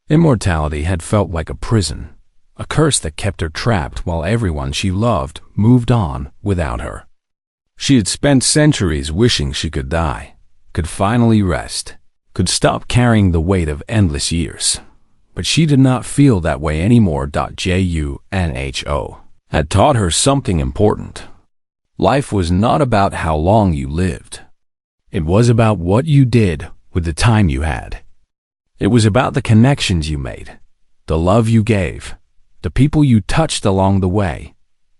Immortality had felt like a prison, a curse that kept her trapped while everyone she loved moved on without her. She had spent centuries wishing she could die, could finally rest, could stop carrying the weight of endless years. But she did not feel that way anymore. Junho had taught her something important. Life was not about how long you lived. It was about what you did with the time you had. It was about the connections you made, the love you gave, the people you touched along the way.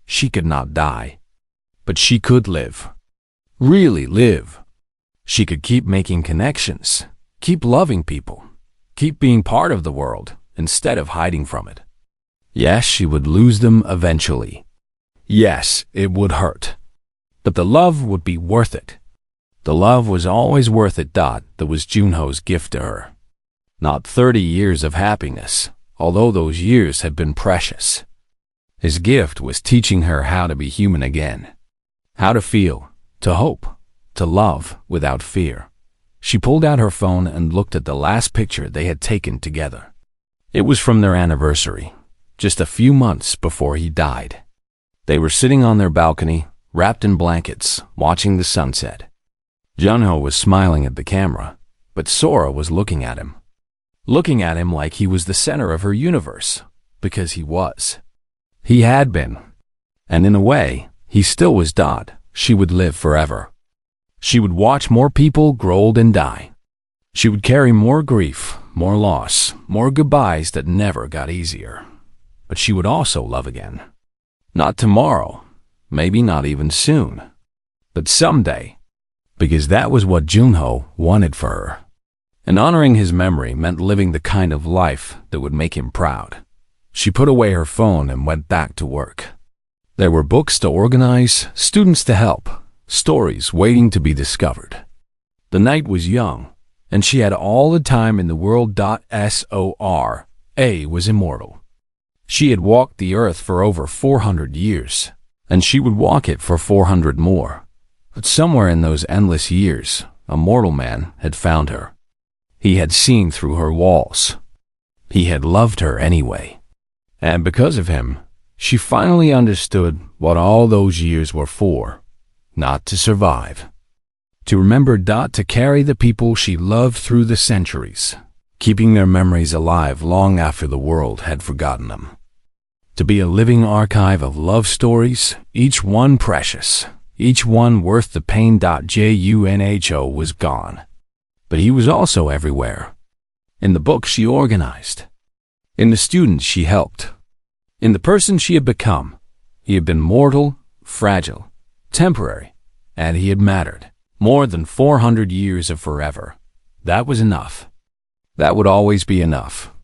She could not die, but she could live. Really live. She could keep making connections, keep loving people, keep being part of the world instead of hiding from it. Yes, she would lose them eventually. Yes, it would hurt. But the love would be worth it. The love was always worth it. That was Junho's gift to her. Not 30 years of happiness, although those years had been precious. His gift was teaching her how to be human again. How to feel, to hope, to love without fear. She pulled out her phone and looked at the last picture they had taken together. It was from their anniversary, just a few months before he died. They were sitting on their balcony, wrapped in blankets, watching the sunset. Junho was smiling at the camera, but Sora was looking at him. Looking at him like he was the center of her universe, because he was. He had been. And in a way, he still was. She would live forever. She would watch more people grow old and die. She would carry more grief, more loss, more goodbyes that never got easier. But she would also love again. Not tomorrow, maybe not even soon, but someday, because that was what Junho wanted for her. And honoring his memory meant living the kind of life that would make him proud. She put away her phone and went back to work. There were books to organize, students to help, stories waiting to be discovered. The night was young, and she had all the time in the world. Sora was immortal. She had walked the earth for over 400 years, and she would walk it for 400 more. But somewhere in those endless years, a mortal man, had found her. He had seen through her walls. He had loved her anyway. And because of him, she finally understood what all those years were for. Not to survive. To remember, to carry the people she loved through the centuries, keeping their memories alive long after the world had forgotten them. To be a living archive of love stories, each one precious, each one worth the pain. Junho was gone. But he was also everywhere. In the books she organized. In the students she helped. In the person she had become. He had been mortal, fragile, temporary, and he had mattered. More than 400 years of forever. That was enough. That would always be enough.